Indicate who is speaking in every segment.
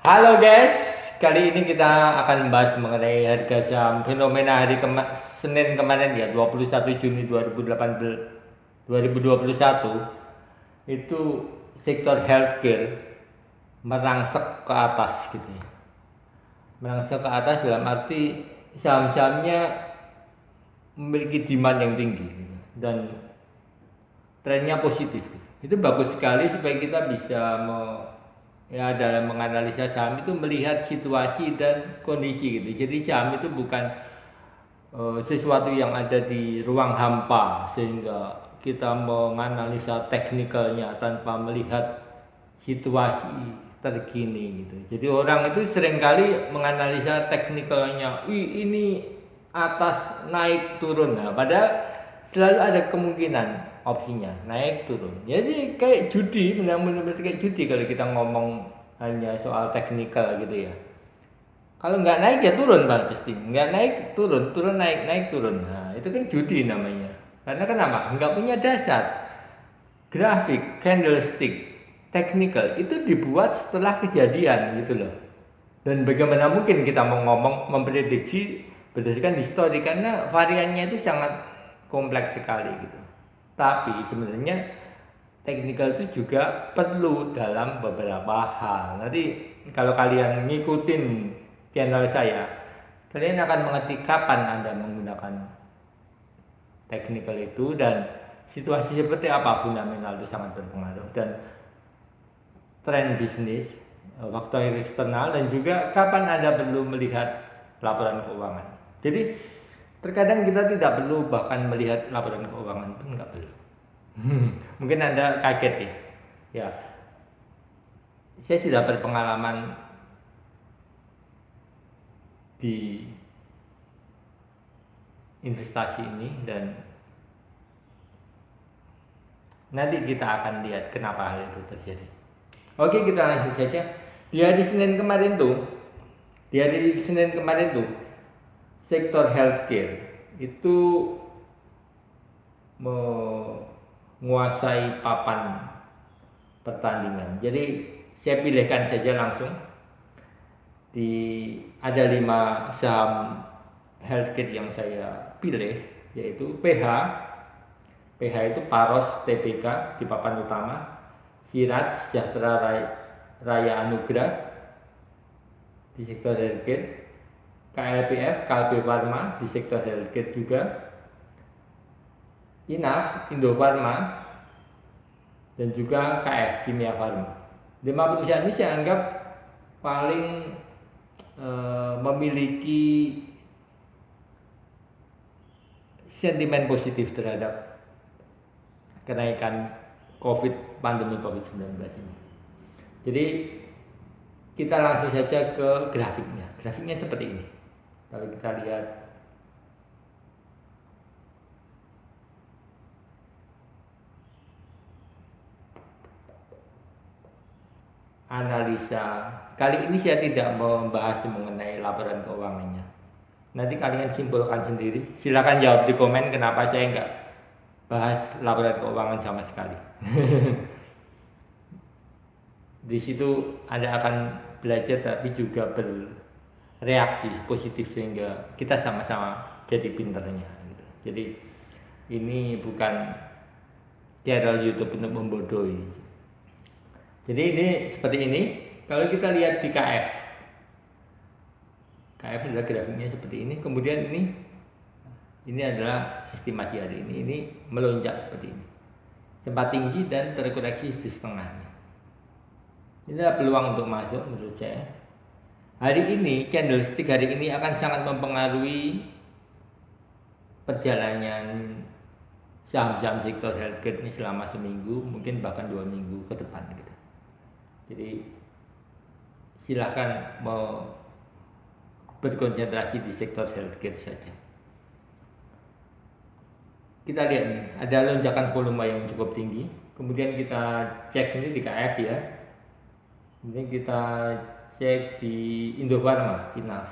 Speaker 1: Halo guys, kali ini kita akan membahas mengenai harga saham fenomena Senin kemarin ya 21 Juni 2021 itu sektor healthcare merangsek ke atas gitu ya. Merangsek ke atas dalam arti saham-sahamnya memiliki demand yang tinggi gitu, dan trennya positif gitu. Itu bagus sekali supaya kita bisa dalam menganalisa saham itu melihat situasi dan kondisi gitu. Jadi saham itu bukan sesuatu yang ada di ruang hampa sehingga kita menganalisa teknikalnya tanpa melihat situasi terkini gitu. Jadi orang itu seringkali menganalisa teknikalnya, ini atas naik turun. Nah, padahal selalu ada kemungkinan opsinya naik turun. Jadi kayak judi, benar-benar kayak judi kalau kita ngomong hanya soal teknikal gitu ya. Kalau nggak naik ya turun Pak, pasti. Nggak naik turun, turun naik, naik turun. Nah itu kan judi namanya. Karena kenapa? Nggak punya dasar. Grafik, candlestick, technical itu dibuat setelah kejadian gitu loh. Dan bagaimana mungkin kita mau ngomong memprediksi berdasarkan histori, karena variannya itu sangat kompleks sekali gitu. Tapi sebenarnya technical itu juga perlu dalam beberapa hal. Nanti kalau kalian ngikutin channel saya, kalian akan mengerti kapan Anda menggunakan technical itu dan situasi seperti apa fundamental itu sangat berpengaruh, dan tren bisnis, faktor eksternal, dan juga kapan Anda perlu melihat laporan keuangan. Jadi terkadang kita tidak perlu bahkan melihat laporan keuangan pun nggak perlu. Mungkin Anda kaget ya. Ya, saya sudah berpengalaman di investasi ini dan nanti kita akan lihat kenapa hal itu terjadi. Oke, kita langsung saja. Di hari Senin kemarin tuh, sektor healthcare itu menguasai papan pertandingan. Jadi saya pilihkan saja langsung ada 5 saham healthcare yang saya pilih, yaitu PH. PH itu Paros TBK di papan utama, Sirat Sejahtera Raya Anugrah di sektor healthcare, KLPF Kalbe Farma di sektor healthcare juga, INAF Indofarma, dan juga KF Kimia Farma. 5 perusahaan ini saya anggap paling memiliki sentimen positif terhadap kenaikan pandemi COVID-19 ini. Jadi kita langsung saja ke grafiknya. Grafiknya seperti ini. Kalau kita lihat analisa, kali ini saya tidak membahas mengenai laporan keuangannya. Nanti kalian simpulkan sendiri. Silakan jawab di komen kenapa saya nggak bahas laporan keuangan sama sekali. Di situ Anda akan belajar tapi juga bereaksi positif sehingga kita sama-sama jadi pinternya gitu. Jadi ini bukan channel YouTube untuk membodohi. Jadi ini seperti ini. Kalau kita lihat di KF adalah grafiknya seperti ini. Kemudian ini adalah estimasi hari ini. Ini melonjak seperti ini. Sempat tinggi dan terkoreksi di setengahnya. Inilah peluang untuk masuk menurut saya. Hari ini, candlestick hari ini akan sangat mempengaruhi perjalanan saham-saham sektor healthcare ini selama seminggu, mungkin bahkan 2 minggu ke depan gitu. Jadi silahkan mau berkonsentrasi di sektor healthcare saja. Kita lihat nih, ada lonjakan volume yang cukup tinggi. Kemudian kita cek ini di KF ya. Kemudian kita cek di Indofarma, INAF.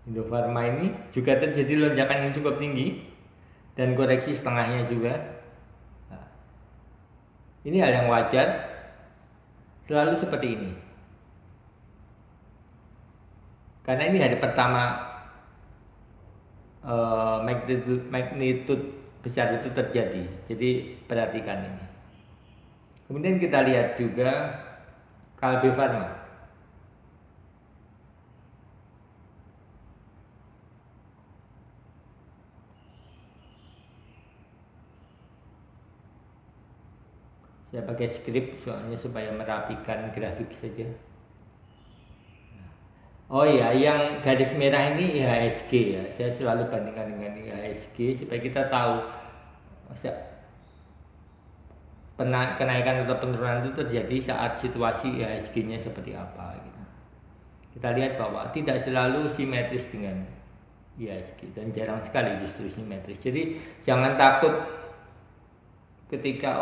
Speaker 1: Indofarma ini juga terjadi lonjakan yang cukup tinggi. dan koreksi setengahnya juga. Nah, ini hal yang wajar, selalu seperti ini. Karena ini hari pertama magnitude besar itu terjadi. Jadi perhatikan ini. Kemudian kita lihat juga Kalbe Pharma. Saya pakai script soalnya supaya merapikan grafik saja. Oh iya, yang garis merah ini IHSG ya. Saya selalu bandingkan dengan IHSG supaya kita tahu kenaikan atau penurunan itu terjadi saat situasi IHSG-nya seperti apa. Gitu. Kita lihat bahwa tidak selalu simetris dengan IHSG dan jarang sekali justru simetris. Jadi jangan takut ketika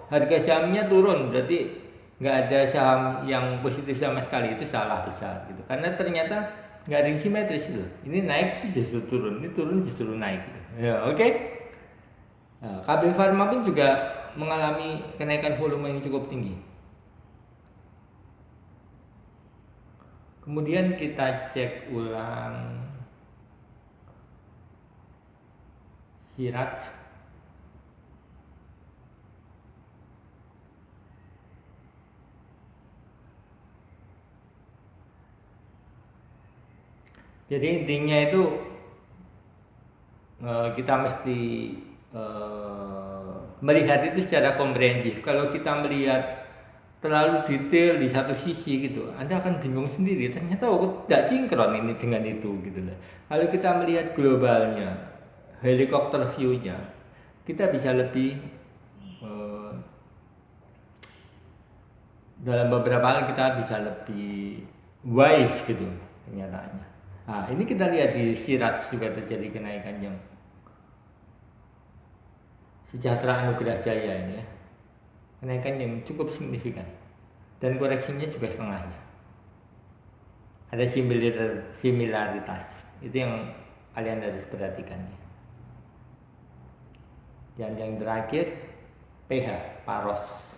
Speaker 1: harga sahamnya turun berarti nggak ada saham yang positif sama sekali, itu salah besar gitu. Karena ternyata nggak ada yang simetris loh. Ini naik justru turun, ini turun justru naik. Gitu. Ya oke. Nah, KB Pharma pun juga mengalami kenaikan volume yang cukup tinggi. Kemudian kita cek ulang Siraj. Jadi intinya itu kita mesti melihat itu secara komprehensif. Kalau kita melihat terlalu detail di satu sisi gitu, Anda akan bingung sendiri. Ternyata tidak sinkron ini dengan itu gitu lah. Kalau kita melihat globalnya, helikopter view-nya, kita bisa lebih dalam beberapa hal kita bisa lebih wise gitu kenyataannya. Nah, ini kita lihat di Siraj juga terjadi kenaikan yang Sejahtera Anugerah Jaya ini ya. Kenaikan yang cukup signifikan. Dan koreksinya juga setengahnya. Ada similaritas. Itu yang kalian harus perhatikan. Dan yang terakhir PH, Paros.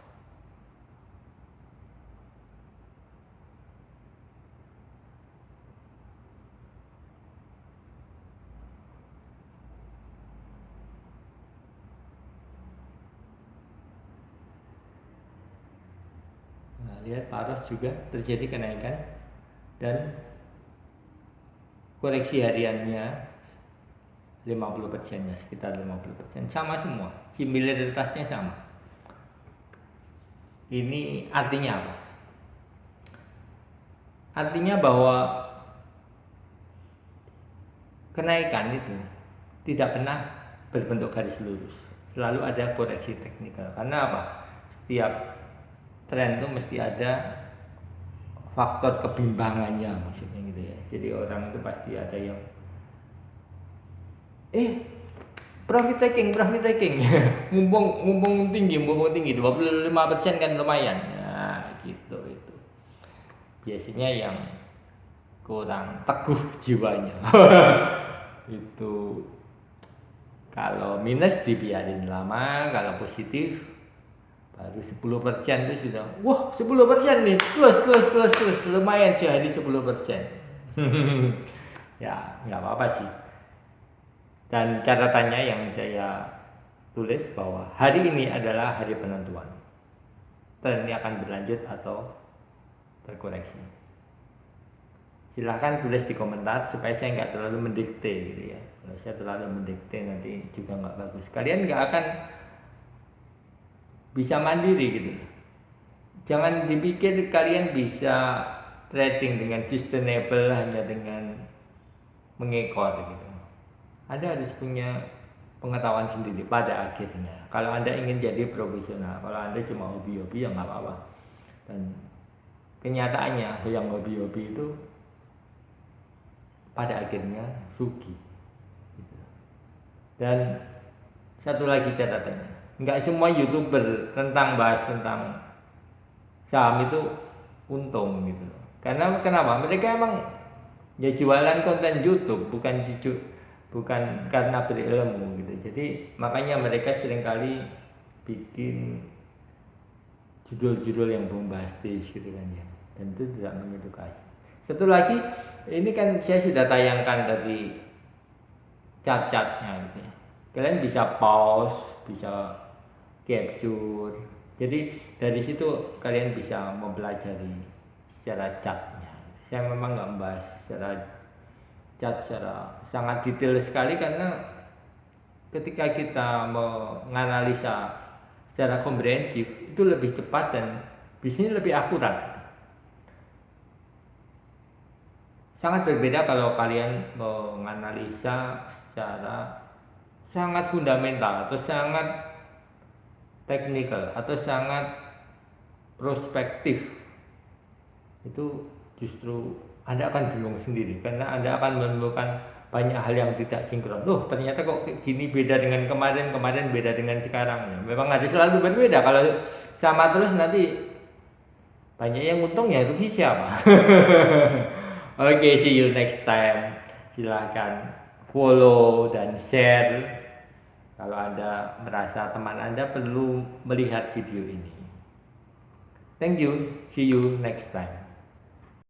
Speaker 1: Lihat Paros juga terjadi kenaikan dan koreksi hariannya 50%-nya, sekitar 50%, sama semua, similaritasnya sama. Ini artinya apa? Artinya bahwa kenaikan itu tidak pernah berbentuk garis lurus, selalu ada koreksi teknikal. Karena apa? Setiap tren itu mesti ada faktor kebimbangannya, maksudnya gitu ya. Jadi orang itu pasti ada yang profit taking mumpung tinggi 25% kan lumayan. Nah, gitu itu. Biasanya yang kurang teguh jiwanya. Itu kalau minus dibiarin lama, kalau positif baru 10% itu sudah, wah 10% nih, close, lumayan sehari 10%. Ya nggak apa-apa sih. Dan catatannya yang saya tulis bahwa hari ini adalah hari penentuan. Tren ini akan berlanjut atau terkoreksi. Silahkan tulis di komentar supaya saya nggak terlalu mendikte gitu ya. Kalau saya terlalu mendikte nanti juga nggak bagus. Kalian nggak akan bisa mandiri gitu. Jangan dipikir kalian bisa trading dengan sustainable hanya dengan mengekor gitu. Anda harus punya pengetahuan sendiri pada akhirnya. Kalau Anda ingin jadi profesional, kalau Anda cuma hobi-hobi ya nggak apa-apa. Dan kenyataannya yang hobi-hobi itu pada akhirnya rugi. Dan satu lagi catatannya, nggak semua YouTuber bahas tentang saham itu untung gitu. Karena kenapa? Mereka emang ya jualan konten YouTube, bukan bukan karena berilmu gitu. Jadi makanya mereka seringkali bikin judul-judul yang bombastis gitu kan ya, dan itu tidak mengedukasi. Satu lagi, ini kan saya sudah tayangkan dari cat-catnya gitu ya. Kalian bisa pause, bisa capture. Jadi dari situ kalian bisa mempelajari secara catnya. Saya memang nggak membahas secara cat secara sangat detail sekali, karena ketika kita menganalisa secara komprehensif itu lebih cepat dan bisnis lebih akurat. Sangat berbeda kalau kalian menganalisa secara sangat fundamental atau sangat teknikal atau sangat prospektif. Itu justru Anda akan bingung sendiri, karena Anda akan menemukan banyak hal yang tidak sinkron. Loh, ternyata kok gini, beda dengan kemarin, kemarin beda dengan sekarang. Ya, memang harus selalu berbeda. Kalau sama terus nanti banyak yang untung, ya rugi siapa? Oke, see you next time. Silahkan follow dan share kalau Anda merasa teman Anda perlu melihat video ini. Thank you. See you next time.